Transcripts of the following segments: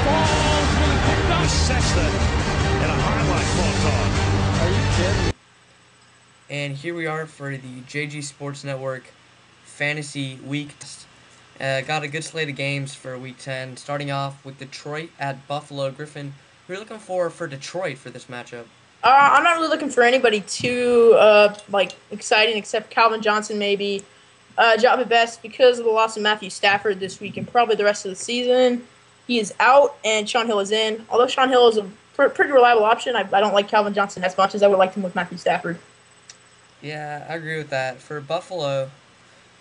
falls with a picked off Sexton and a highlight photo. Are you kidding? And here we are for the JG Sports Network Fantasy Week. Got a good slate of games for Week 10, starting off with Detroit at Buffalo. Griffin, who are you looking for Detroit for this matchup? I'm not really looking for anybody too exciting, except Calvin Johnson maybe. Job at best because of the loss of Matthew Stafford this week and probably the rest of the season. He is out and Sean Hill is in. Although Sean Hill is a pretty reliable option, I don't like Calvin Johnson as much as I would like him with Matthew Stafford. Yeah, I agree with that. For Buffalo,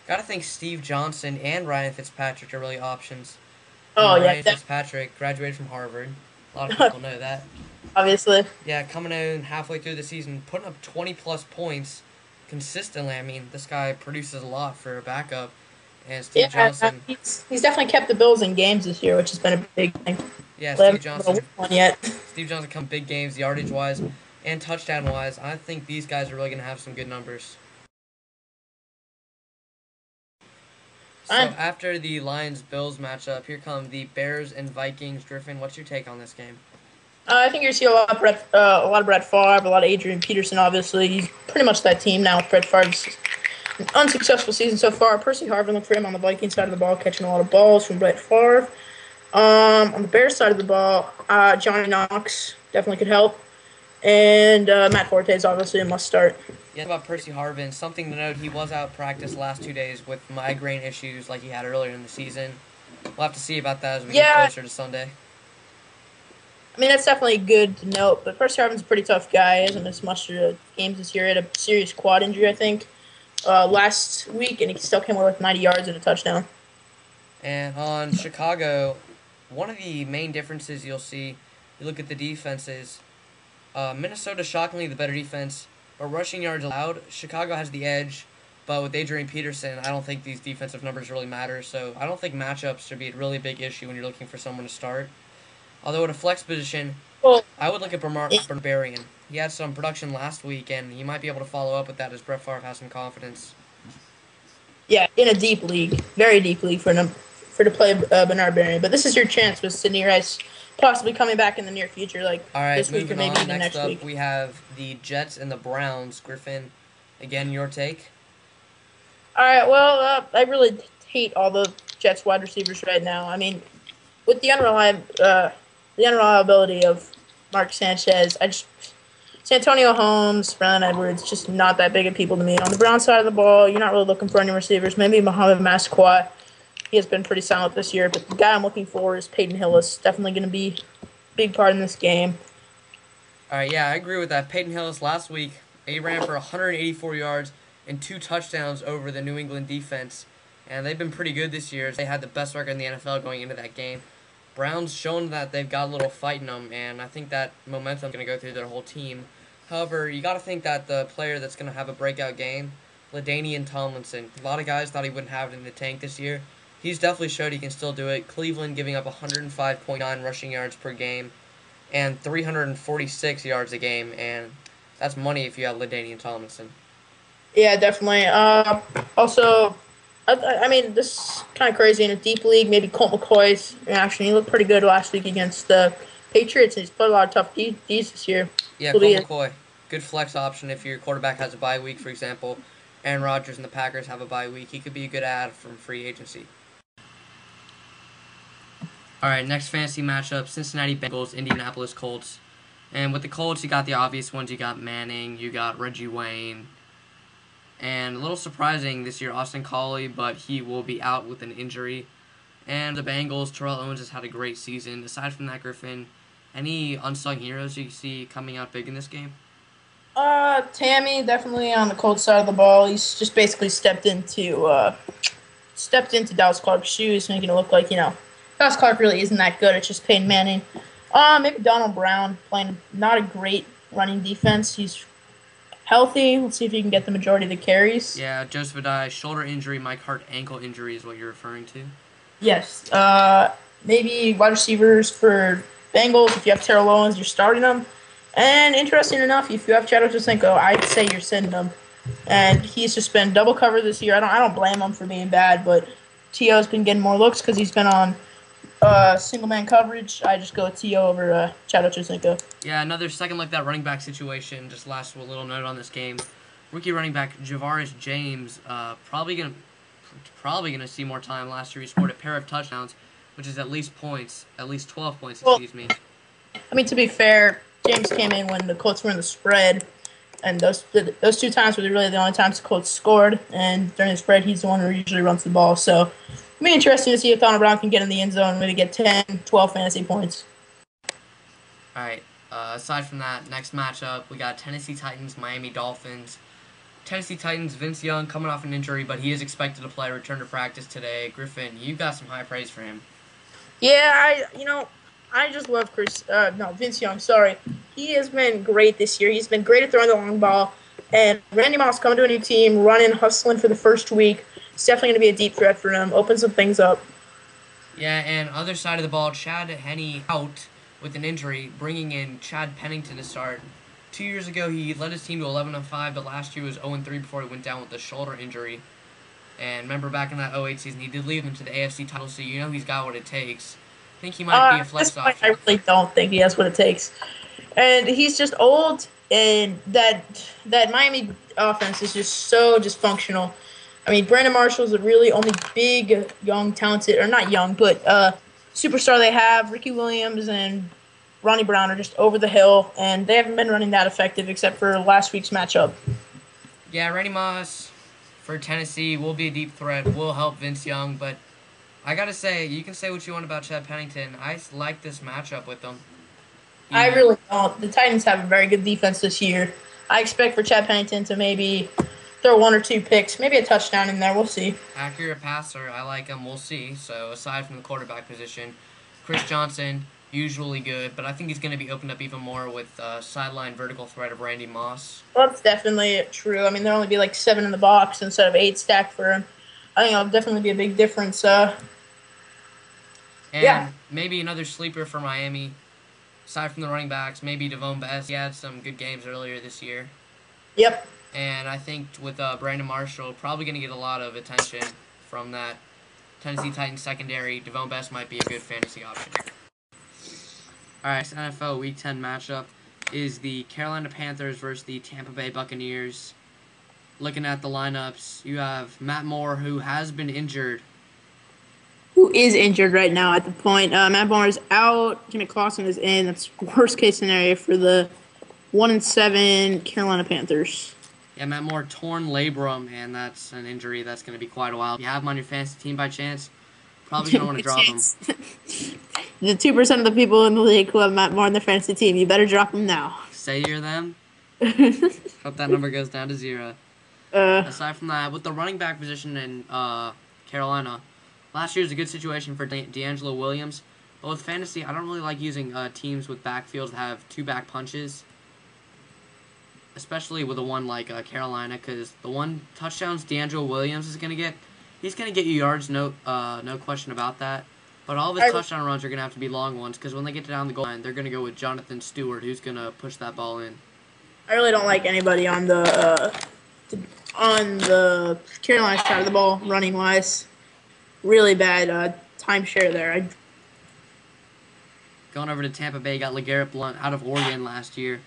gotta think Steve Johnson and Ryan Fitzpatrick are really options. Ryan Fitzpatrick graduated from Harvard. A lot of people know that. Obviously. Yeah, coming in halfway through the season, putting up 20-plus points consistently. I mean, this guy produces a lot for a backup. And Steve Johnson. He's definitely kept the Bills in games this year, which has been a big thing. Yeah, Steve Johnson. Yet. Steve Johnson come big games, yardage-wise and touchdown-wise. I think these guys are really going to have some good numbers. So after the Lions-Bills matchup, here come the Bears and Vikings. Griffin, what's your take on this game? I think you're going to see a lot of Brett Favre, a lot of Adrian Peterson, obviously. He's pretty much that team now with Brett Favre's unsuccessful season so far. Percy Harvin, look for him on the Vikings side of the ball, catching a lot of balls from Brett Favre. On the Bears side of the ball, Johnny Knox definitely could help. And Matt Forte is obviously a must-start. Yeah, about Percy Harvin, something to note, he was out practice the last 2 days with migraine issues like he had earlier in the season. We'll have to see about that as we get closer to Sunday. I mean, that's definitely good to note, but Percy Harvin's a pretty tough guy. He hasn't missed much games this year. He had a serious quad injury, I think, last week, and he still came away with 90 yards and a touchdown. And on Chicago, one of the main differences you'll see, you look at the defenses, Minnesota, shockingly, the better defense, but rushing yards allowed. Chicago has the edge, but with Adrian Peterson, I don't think these defensive numbers really matter, so I don't think matchups should be a really big issue when you're looking for someone to start. Although at a flex position, I would look at Barbarian. He had some production last week, and he might be able to follow up with that as Brett Favre has some confidence. Yeah, in a deep league, very deep league for to play Bernard Berrian. But this is your chance with Sidney Rice possibly coming back in the near future, like this week or maybe even next week. We have the Jets and the Browns. Griffin, again, your take? All right, well, I really hate all the Jets wide receivers right now. I mean, with the unreliability of Mark Sanchez, Santonio Holmes, Brandon Edwards, just not that big of people to me. On the Browns side of the ball, you're not really looking for any receivers. Maybe Mohamed Massaquoi. He has been pretty silent this year, but the guy I'm looking for is Peyton Hillis. Definitely going to be a big part in this game. All right, yeah, I agree with that. Peyton Hillis last week, he ran for 184 yards and 2 touchdowns over the New England defense, and they've been pretty good this year. They had the best record in the NFL going into that game. Browns shown that they've got a little fight in them, and I think that momentum is going to go through their whole team. However, you got to think that the player that's going to have a breakout game, LaDainian Tomlinson. A lot of guys thought he wouldn't have it in the tank this year. He's definitely showed he can still do it. Cleveland giving up 105.9 rushing yards per game and 346 yards a game, and that's money if you have LaDainian Tomlinson. Yeah, definitely. Also, I mean, this is kind of crazy in a deep league. Maybe Colt McCoy's action. He looked pretty good last week against the Patriots, and he's played a lot of tough D's this year. Yeah, Colt McCoy. Good flex option if your quarterback has a bye week, for example. Aaron Rodgers and the Packers have a bye week. He could be a good add from free agency. All right, next fantasy matchup, Cincinnati Bengals, Indianapolis Colts. And with the Colts, you got the obvious ones. You got Manning, you got Reggie Wayne. And a little surprising this year, Austin Collie, but he will be out with an injury. And the Bengals, Terrell Owens has had a great season. Aside from that, Griffin, any unsung heroes you see coming out big in this game? Tammy, definitely on the Colts side of the ball. He's just basically stepped into Dallas Clark's shoes, making it look like, Dallas Clark really isn't that good. It's just Peyton Manning. Maybe Donald Brown playing not a great running defense. He's healthy. Let's see if he can get the majority of the carries. Yeah, Joseph Adai, shoulder injury, Mike Hart, ankle injury is what you're referring to. Yes. Maybe wide receivers for Bengals. If you have Terrell Owens, you're starting them. And interesting enough, if you have Chad Ochocinco, I'd say you're sitting him. And he's just been double covered this year. I don't blame him for being bad, but T.O.'s been getting more looks because he's been on single man coverage, I just go with T.O. over Chad Ochocinco. Yeah, another second look at that running back situation. Just last little note on this game. Rookie running back Javaris James probably gonna see more time. Last year he scored a pair of touchdowns, which is at least 12 points. Excuse me. I mean, to be fair, James came in when the Colts were in the spread, and those 2 times were really the only times the Colts scored. And during the spread, he's the one who usually runs the ball. So it'll be interesting to see if Donald Brown can get in the end zone and maybe get 10, 12 fantasy points. All right. Aside from that, next matchup, we got Tennessee Titans, Miami Dolphins. Tennessee Titans, Vince Young coming off an injury, but he is expected to play, return to practice today. Griffin, you got some high praise for him. Yeah, I just love Vince Young, sorry. He has been great this year. He's been great at throwing the long ball. And Randy Moss coming to a new team, running, hustling for the first week. It's definitely going to be a deep threat for him. Open some things up. Yeah, and other side of the ball, Chad Henne out with an injury, bringing in Chad Pennington to start. 2 years ago, he led his team to 11-5, but last year was 0-3 before he went down with a shoulder injury. And remember, back in that 08 season, he did lead them to the AFC title, so you know he's got what it takes. I think he might be a flex option. I really don't think he has what it takes. And he's just old, and that Miami offense is just so dysfunctional. I mean, Brandon Marshall's the really only big, young, talented, or not young, but superstar they have. Ricky Williams and Ronnie Brown are just over the hill, and they haven't been running that effective except for last week's matchup. Yeah, Randy Moss for Tennessee will be a deep threat, will help Vince Young, but I gotta say, you can say what you want about Chad Pennington. I like this matchup with them. Yeah. I really don't. The Titans have a very good defense this year. I expect for Chad Pennington to maybe throw 1 or 2 picks, maybe a touchdown in there. We'll see. Accurate passer. I like him. We'll see. So, aside from the quarterback position, Chris Johnson, usually good, but I think he's going to be opened up even more with sideline vertical threat of Randy Moss. Well, that's definitely true. I mean, there'll only be like 7 in the box instead of 8 stacked for him. I think it'll definitely be a big difference. And maybe another sleeper for Miami, aside from the running backs, maybe Devone Best. He had some good games earlier this year. Yep. And I think with Brandon Marshall, probably going to get a lot of attention from that Tennessee Titans secondary. Devone Best might be a good fantasy option. All right, NFL Week 10 matchup is the Carolina Panthers versus the Tampa Bay Buccaneers. Looking at the lineups, you have Matt Moore, who has been injured. Who is injured right now at the point. Matt Moore is out. Jimmy Clausen is in. That's worst case scenario for the 1-7 Carolina Panthers. Yeah, Matt Moore, torn labrum, and that's an injury that's going to be quite a while. If you have him on your fantasy team by chance, probably going to want to drop him. The 2% of the people in the league who have Matt Moore on their fantasy team, you better drop him now. Say you're them. Hope that number goes down to 0. Aside from that, with the running back position in Carolina, last year was a good situation for D'Angelo Williams. But with fantasy, I don't really like using teams with backfields that have 2 back punches, especially with a one like Carolina, because the 1 touchdowns D'Angelo Williams is going to get, he's going to get you yards, no question about that. But all of his touchdown runs are going to have to be long ones, because when they get down the goal line, they're going to go with Jonathan Stewart, who's going to push that ball in. I really don't like anybody on the Carolina side of the ball, running-wise. Really bad timeshare there. Going over to Tampa Bay, got LeGarrette Blount out of Oregon last year.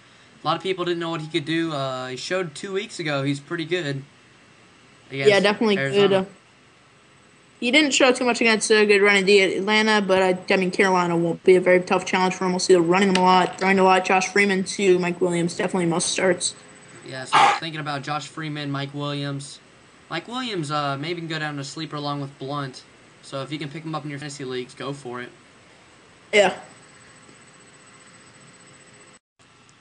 A lot of people didn't know what he could do. He showed 2 weeks ago he's pretty good. Yeah, definitely Arizona. Good. He didn't show too much against a good running D at Atlanta, but I mean, Carolina won't be a very tough challenge for him. We'll see them running him a lot, throwing a lot. Josh Freeman to Mike Williams, definitely most starts. Yeah, so I was thinking about Josh Freeman, Mike Williams. Mike Williams maybe can go down to sleeper along with Blount. So if you can pick him up in your fantasy leagues, go for it. Yeah.